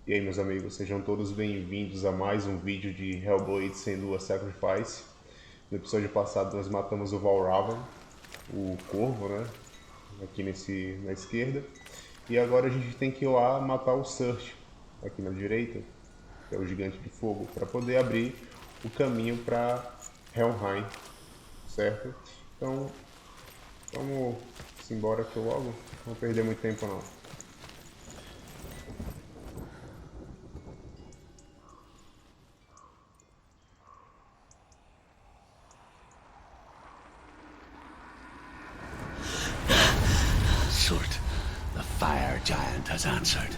E aí, meus amigos, sejam todos bem-vindos a mais um vídeo de Hellblade Senua'S Sacrifice. No episódio passado nós matamos o Valravn, o corvo, né? Aqui na esquerda. E agora a gente tem que ir lá matar o Surt, aqui na direita, que é o gigante de fogo, para poder abrir o caminho para Helheim, certo? Então, vamos embora aqui logo, não vou perder muito tempo não. Surt, the fire giant, has answered.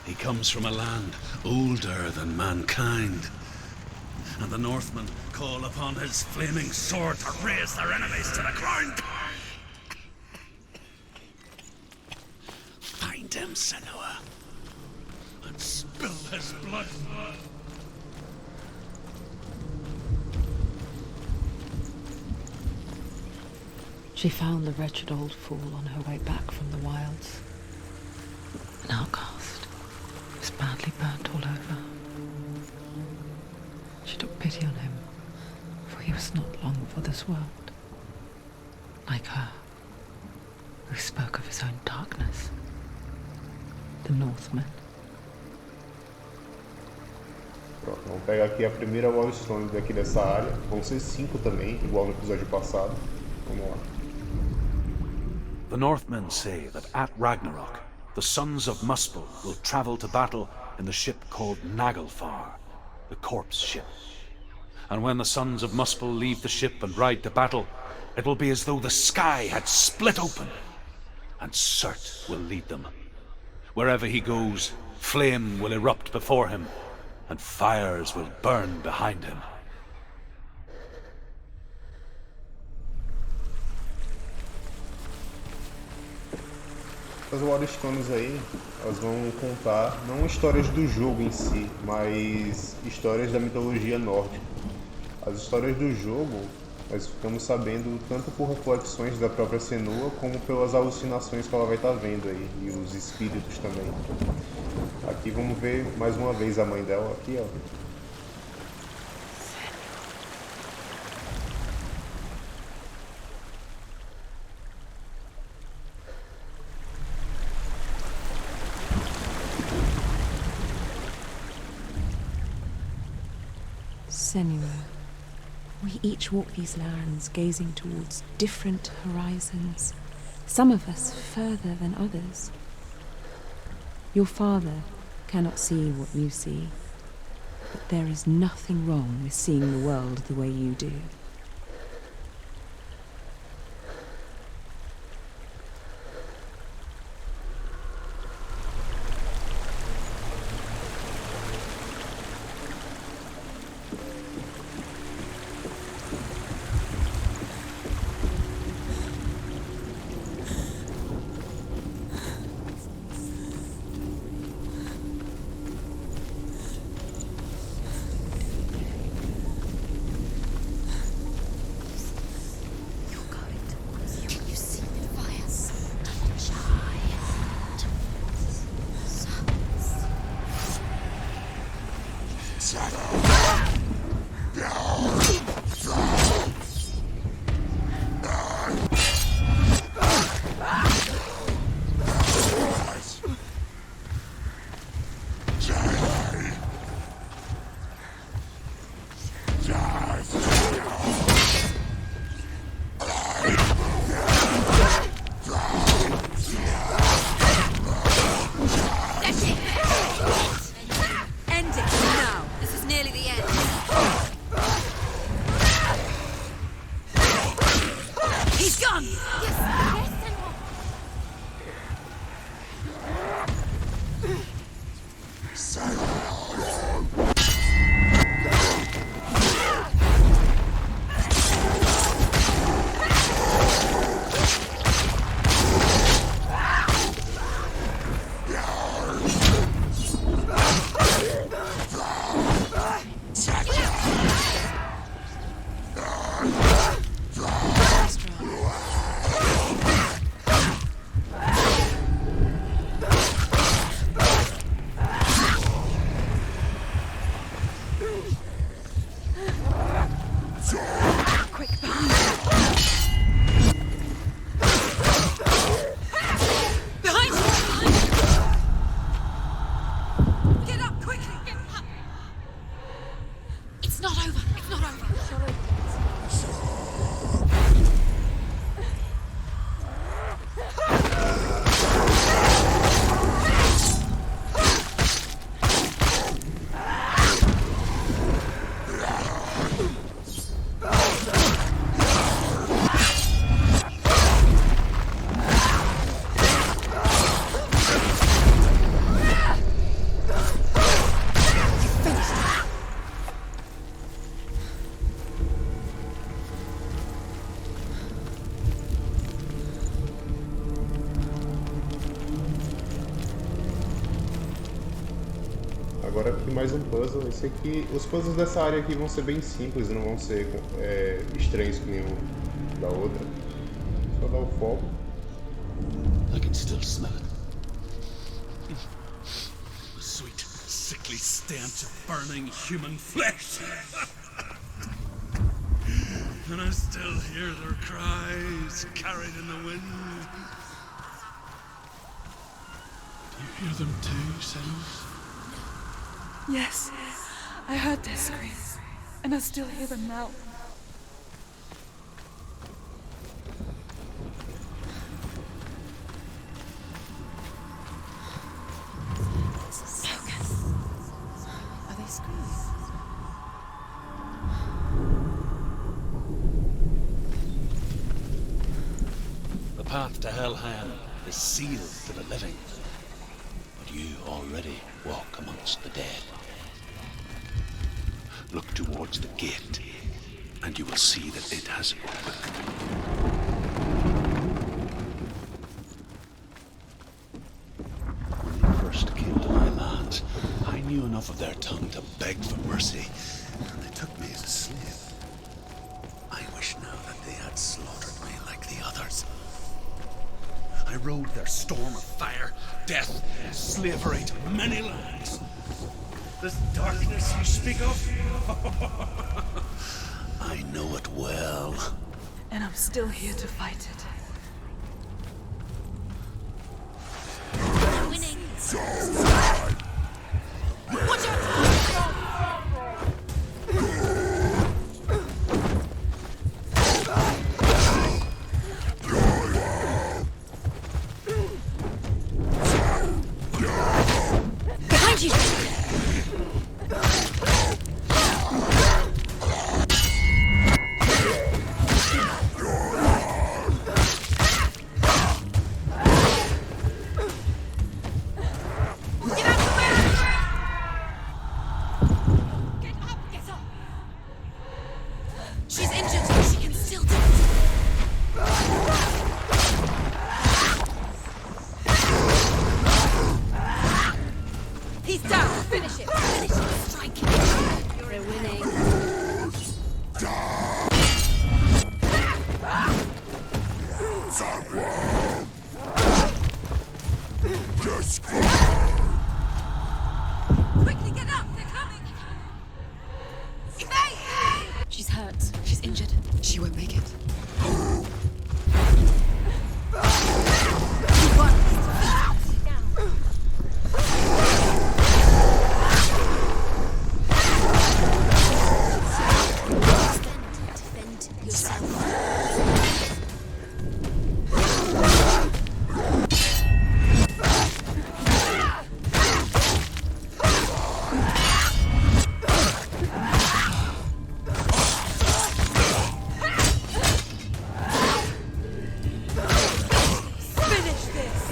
He comes from a land older than mankind, and the Northmen call upon his flaming sword to raze their enemies to the ground. Find him, Senua, and spill his blood. She found the wretched old fool on her way back from the wilds. An outcast. He was badly burnt all over. She took pity on him, for he was not long for this world. Like her, who spoke of his own darkness. The Northmen. Pronto, vamos pegar aqui a primeira lorestone daqui dessa área. Vão ser 5 também, igual no episódio passado. Vamos lá. The Northmen say that at Ragnarok, the sons of Muspel will travel to battle in the ship called Naglfar, the corpse ship. And when the sons of Muspel leave the ship and ride to battle, it will be as though the sky had split open, and Surt will lead them. Wherever he goes, flame will erupt before him, and fires will burn behind him. As lorestones aí, elas vão contar não histórias do jogo em si, mas histórias da mitologia nórdica. As histórias do jogo, nós ficamos sabendo tanto por reflexões da própria Senua, como pelas alucinações que ela vai estar vendo aí, e os espíritos também. Aqui vamos ver mais uma vez a mãe dela, aqui ó. Senua, we each walk these lands gazing towards different horizons, some of us further than others. Your father cannot see what you see, but there is nothing wrong with seeing the world the way you do. End it now! This is nearly the Agora aqui mais um puzzle. Esse aqui, os puzzles dessa área aqui vão ser bem simples, não vão ser estranhos que nem o da outra. Só dar o foco. I can still smell it. The sweet, sickly stench of burning human flesh. And I still hear their cries carried in the wind. Do you hear them too, Senua'S? Yes, I heard their screams, and I still hear them now. Are they screaming? The path to Helheim is sealed to the living, but you already walk amongst the dead. Look towards the gate, and you will see that it has opened. When they first came to my lands, I knew enough of their tongue to beg for mercy, and they took me as a slave. I wish now that they had slaughtered me like the others. I rode their storm of fire, death, and slavery to many lands. This darkness you speak of? I know it well. And I'm still here to fight it. Winning. Behind you! She's injured. She can still do it. He's down. Finish it. Finish it. Strike him. You're winning. Quickly get up. They're coming. Evade! She's hurt. She's injured. She won't make it. Defend yourself. Finish this.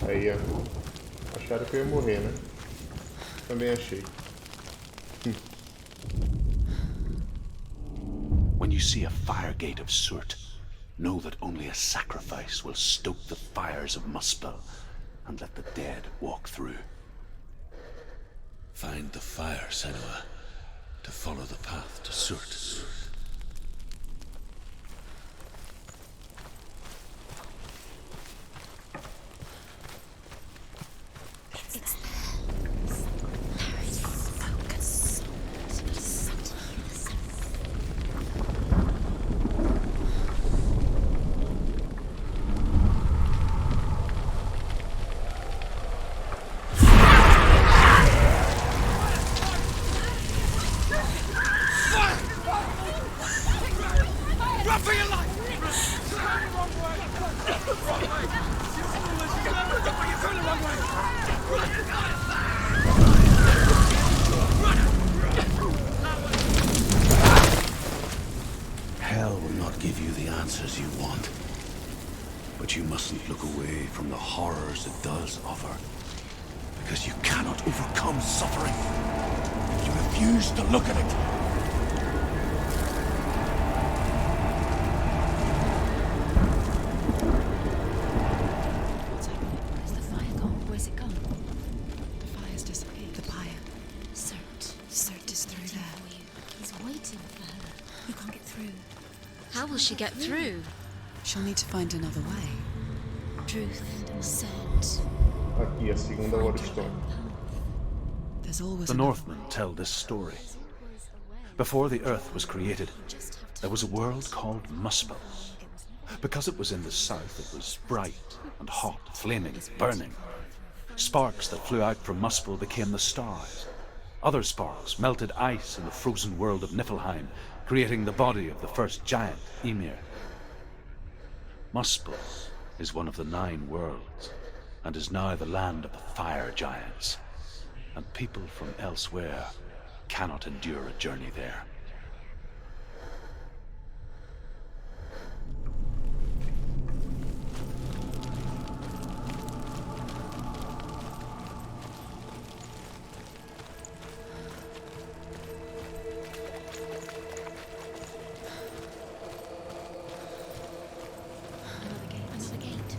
Aí, ó. Acharam que eu ia morrer, né? Também achei. When you see a fire gate of Surt, know that only a sacrifice will stoke the fires of Muspel and let the dead walk through. Find the fire, Senua, to follow the path to Surt. It's there. Focus. Run for your life! Hell will not give you the answers you want. But you mustn't look away from the horrors it does offer. Because you cannot overcome suffering if you refuse to look at it. What's happening? Where's the fire gone? Where's it gone? The fire's disappeared. The pyre. Surt is through there. For you. He's waiting for her. You can't get through. How will she get through? She'll need to find another way. Truth, Surt. Aqui, a segunda Lorestone. There's always The another Northmen tell this story. Before the earth was created, there was a world called Muspel. Because it was in the south, it was bright and hot, flaming, burning. Sparks that flew out from Muspel became the stars. Other sparks melted ice in the frozen world of Niflheim, creating the body of the first giant, Ymir. Muspel is one of the 9 worlds, and is now the land of the fire giants. And people from elsewhere cannot endure a journey there. Another gate.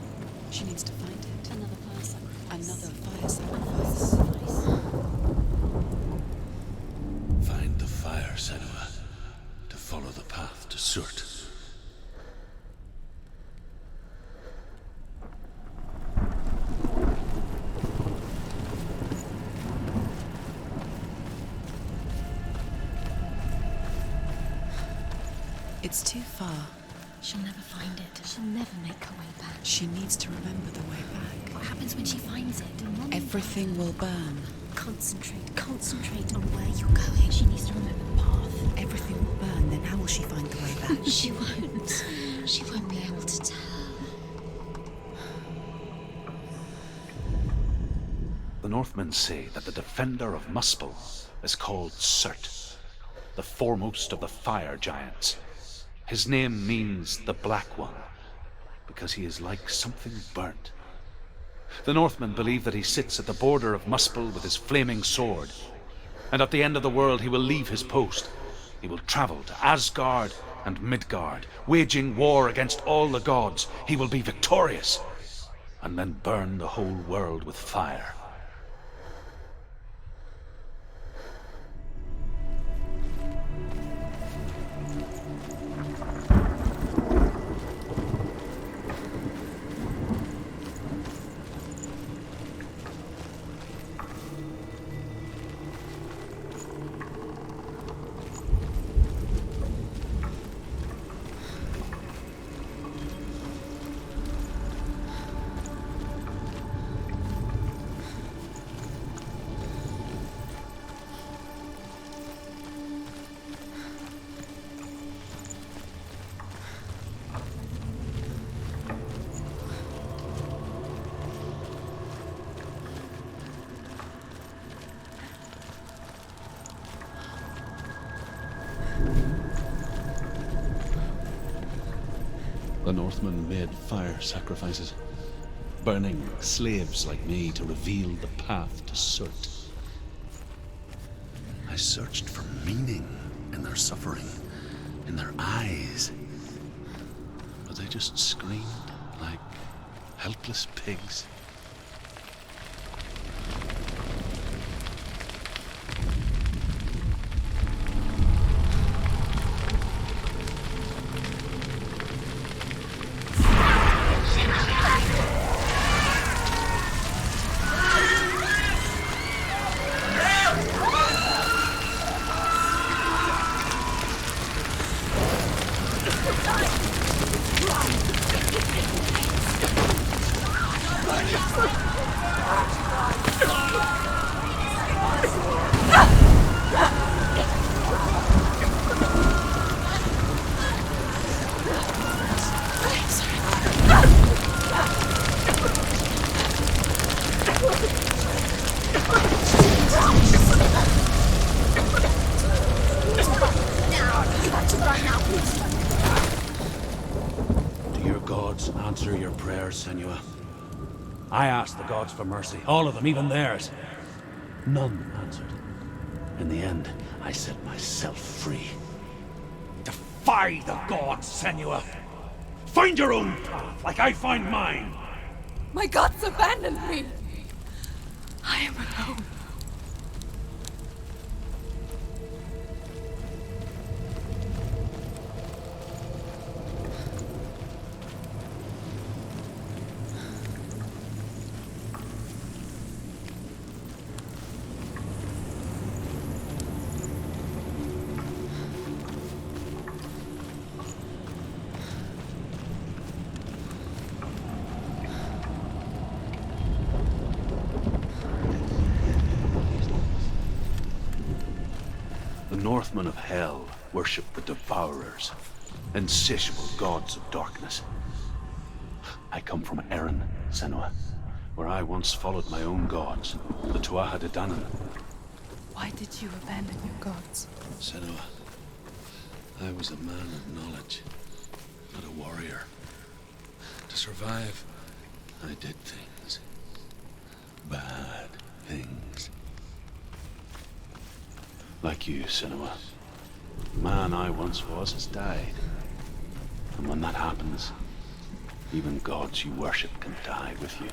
She needs to find it. Another fire sacrifice. Another fire sacrifice. Find the fire, Senua, to follow the path to Surt. It's too far. She'll never find it. She'll never make her way back. She needs to remember the way back. What happens when she finds it? Everything will burn. Concentrate on where you're going. She needs to remember the path. Everything will burn, then how will she find the way back? She won't. She won't be able to tell. The Northmen say that the defender of Muspel is called Surt, the foremost of the fire giants. His name means the Black One, because he is like something burnt. The Northmen believe that he sits at the border of Muspel with his flaming sword, and at the end of the world he will leave his post. He will travel to Asgard and Midgard, waging war against all the gods. He will be victorious, and then burn the whole world with fire. The Northmen made fire sacrifices, burning slaves like me to reveal the path to Surt. I searched for meaning in their suffering, in their eyes. But they just screamed like helpless pigs. Do your gods answer your prayers, Senua? I asked the gods for mercy, all of them, even theirs. None answered. In the end, I set myself free. Defy the gods, Senua! Find your own path, like I find mine! My gods abandoned me. I am alone. The Northmen of Hell worship the Devourers, insatiable gods of darkness. I come from Erin, Senua, where I once followed my own gods, the Tuatha De Danann. Why did you abandon your gods? Senua, I was a man of knowledge, not a warrior. To survive, I did things. Bad things. Like you, Senua. Man I once was has died. And when that happens, even gods you worship can die with you.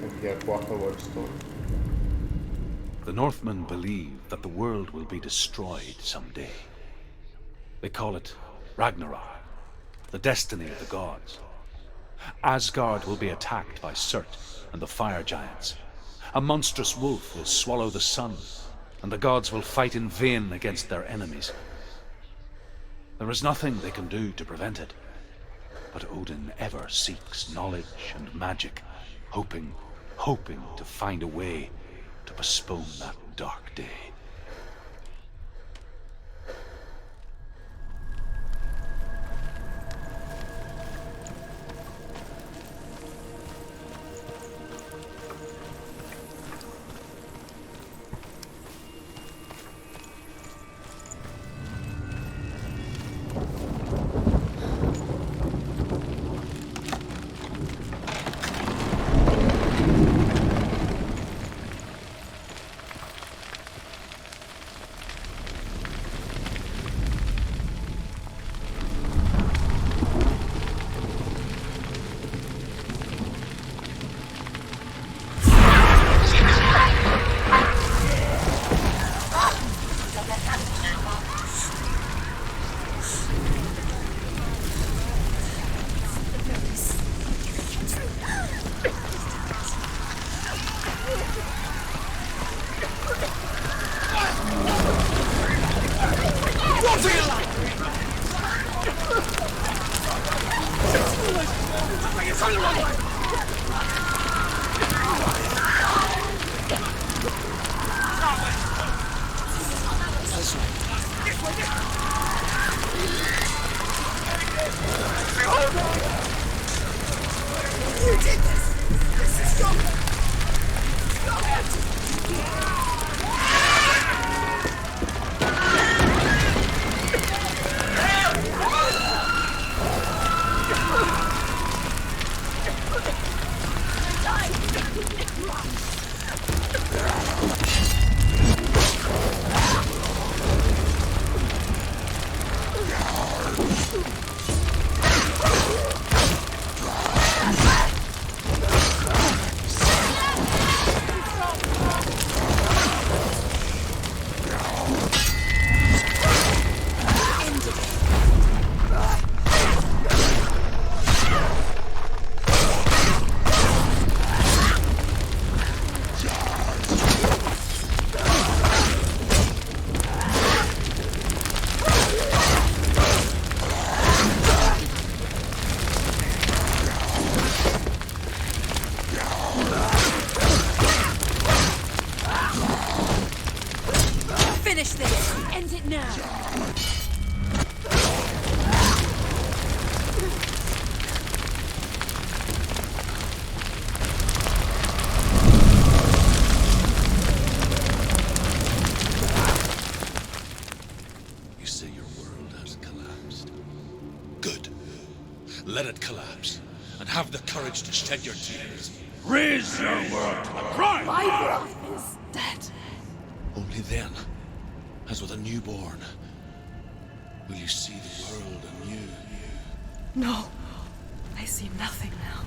Aqui é a quarta lorestone. The Northmen believe that the world will be destroyed someday. They call it Ragnarok, the destiny of the gods. Asgard will be attacked by Surt and the fire giants. A monstrous wolf will swallow the sun, and the gods will fight in vain against their enemies. There is nothing they can do to prevent it, but Odin ever seeks knowledge and magic, hoping to find a way to postpone that dark day. and have the courage to shed your tears. Raise your world to the cry! My world is dead. Only then, as with a newborn, will you see the world anew. No, I see nothing now.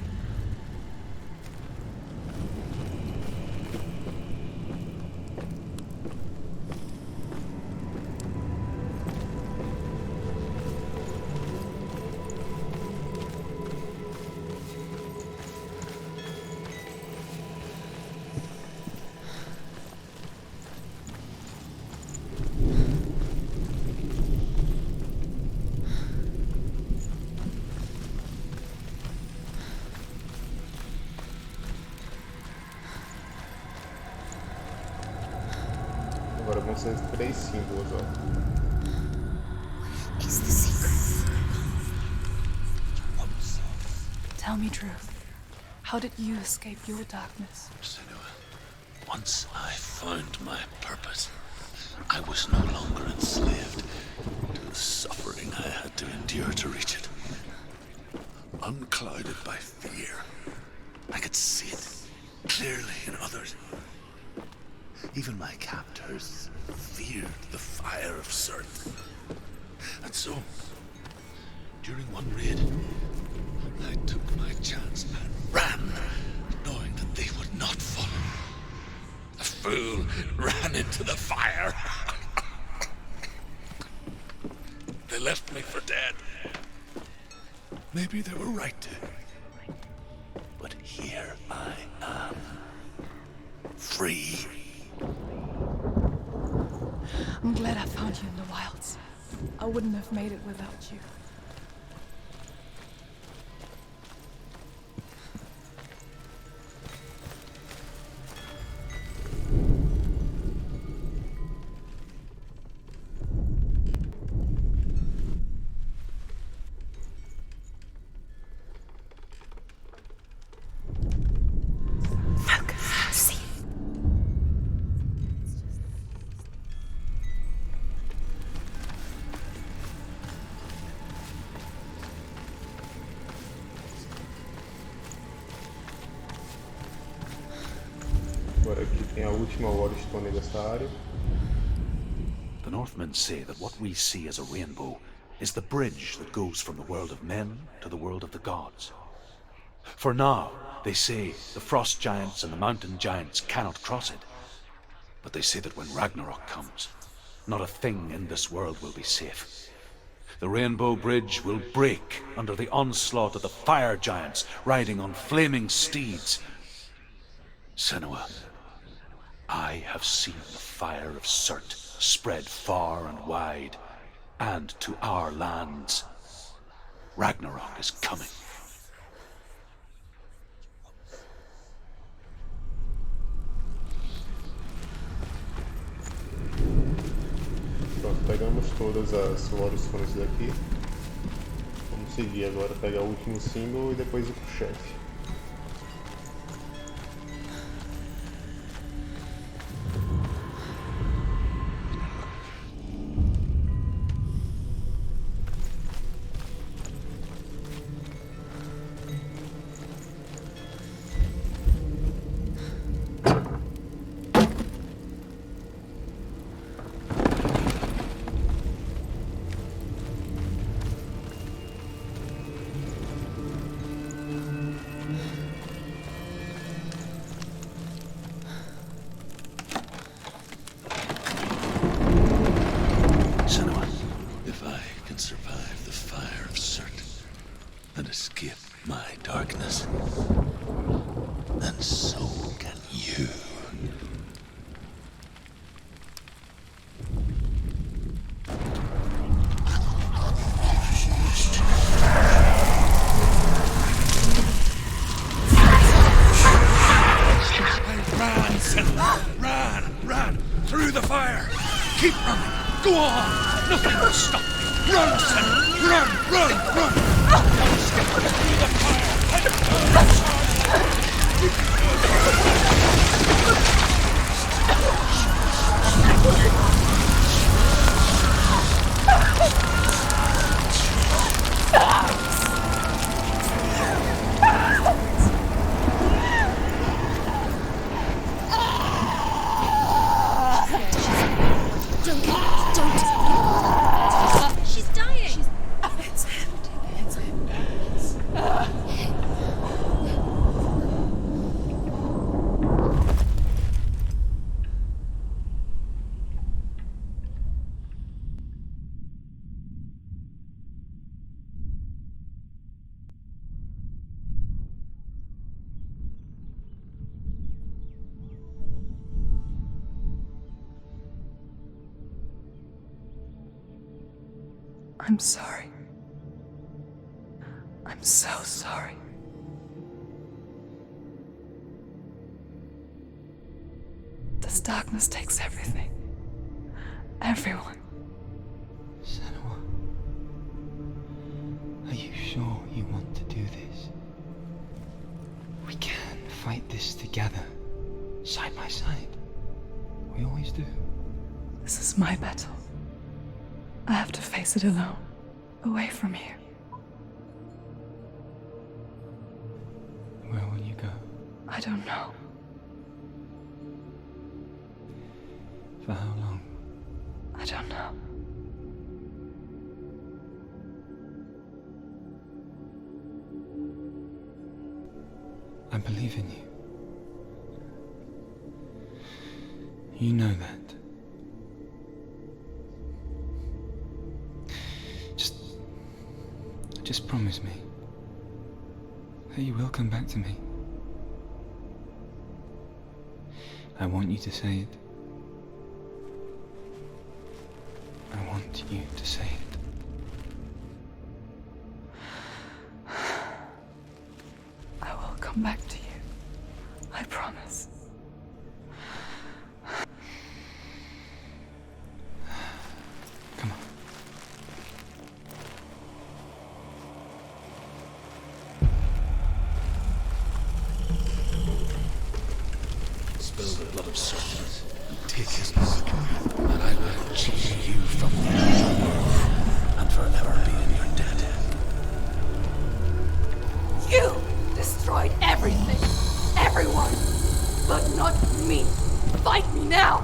Agora vão ser 3 símbolos, ó. Is the secret? Tell me truth. How did you escape your darkness? Senua, once I found my purpose, I was no longer enslaved to the suffering I had to endure to reach it. Unclouded by fear, I could see it clearly in others. Even my captors feared the fire of Surt. And so, during one raid, I took my chance and ran, knowing that they would not follow. The fool ran into the fire. They left me for dead. Maybe they were right to. But here I am, free. I'm glad I found you in the wilds. I wouldn't have made it without you. Agora aqui tem a última lorestone dessa área. The Northmen say that what we see as a rainbow is the bridge that goes from the world of men to the world of the gods. For now, they say, the frost giants and the mountain giants cannot cross it. But they say that when Ragnarok comes, not a thing in this world will be safe. The rainbow bridge will break under the onslaught of the fire giants riding on flaming steeds. Senua, I have seen the fire of Surt spread far and wide, and to our lands. Ragnarok is coming. Pronto, pegamos todas as lorestones daqui. Vamos seguir agora, pegar o último símbolo e depois ir pro chefe. Ran through the fire. Keep running. Go on. Nothing will stop me. Run, Senua'S. Run. Step through the fire. I'm sorry. I'm so sorry. This darkness takes everything. Everyone. Senua, are you sure you want to do this? We can fight this together, side by side. We always do. This is my battle. I have to face it alone, away from here. Where will you go? I don't know. For how long? I don't know. I believe in you. You know that. Just promise me that you will come back to me. I want you to say it. I want you to say it. I will come back to you. I promise. Come on. Spill the blood of Surt and take his blood, and I will change you from the usual world and forever be in your debt. You destroyed everything, everyone, but not me. Fight me now.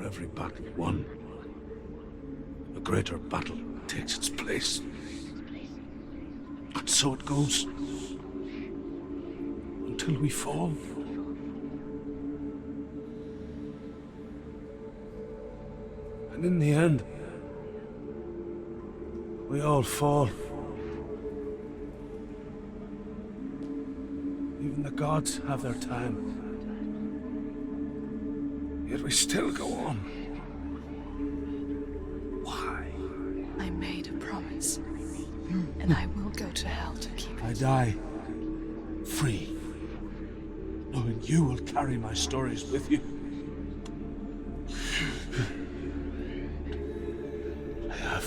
every battle won, a greater battle takes its place. And so it goes. Until we fall. And in the end, we all fall. Even the gods have their time. Yet we still go on. Why? I made a promise, and I will go to hell to keep it. I die free, knowing you will carry my stories with you. I have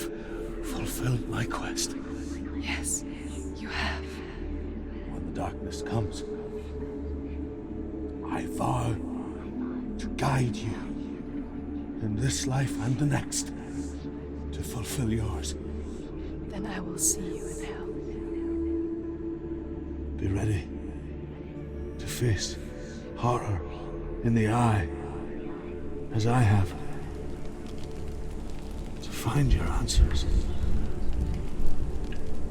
fulfilled my quest. Yes, you have. When the darkness comes, I vow to guide you in this life and the next to fulfill yours. Then I will see you in hell. Be ready to face horror in the eye, as I have, to find your answers,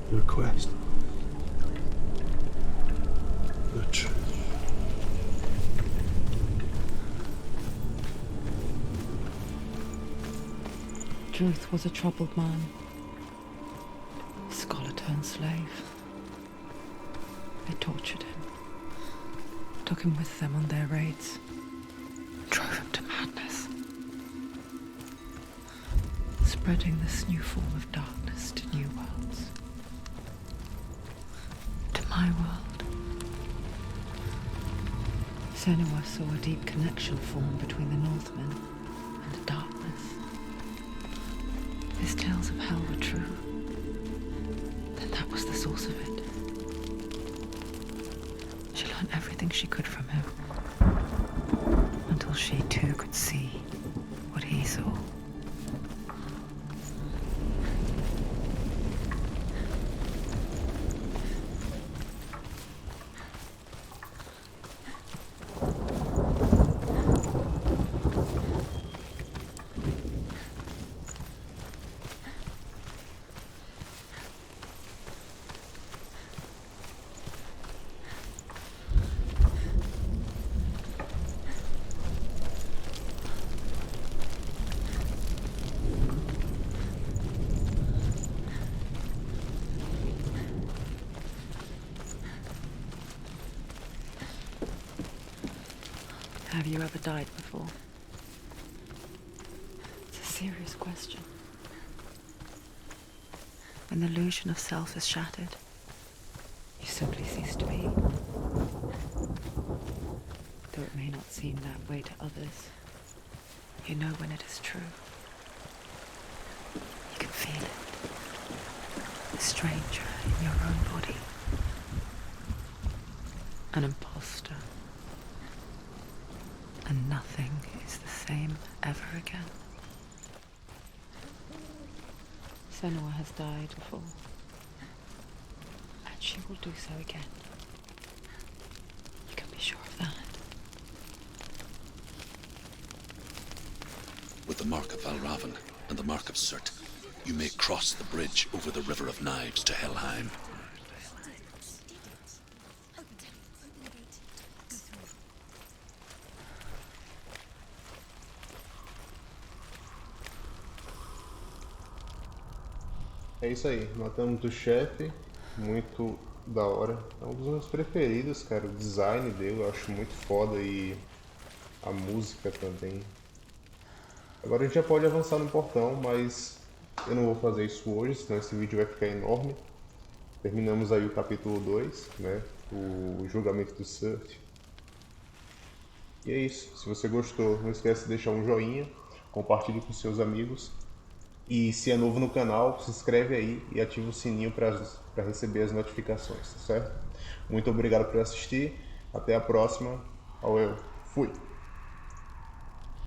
your quest, the truth. Truth was a troubled man, scholar turned slave. They tortured him, took him with them on their raids, drove him to madness, spreading this new form of darkness to new worlds, to my world. Senua'S saw a deep connection form between the Northmen and the darkness. His tales of hell were true. Then that was the source of it. She learned everything she could from him, until she too could see what he saw. Have you ever died before? It's a serious question. When the illusion of self is shattered, you simply cease to be. Though it may not seem that way to others, you know when it is true. You can feel it. A stranger in your own body. An imposter. And nothing is the same ever again. Senua has died before, and she will do so again. You can be sure of that. With the mark of Valravn and the mark of Surt, you may cross the bridge over the River of Knives to Helheim. É isso aí, matamos o chefe, muito da hora. É um dos meus preferidos, cara. O design dele eu acho muito foda e a música também. Agora a gente já pode avançar no portão, mas eu não vou fazer isso hoje, senão esse vídeo vai ficar enorme. Terminamos aí o capítulo 2, né? O julgamento do Surt. E é isso. Se você gostou, não esquece de deixar um joinha, compartilhe com seus amigos. E se é novo no canal, se inscreve aí e ativa o sininho para receber as notificações, tá certo? Muito obrigado por assistir, até a próxima, fui!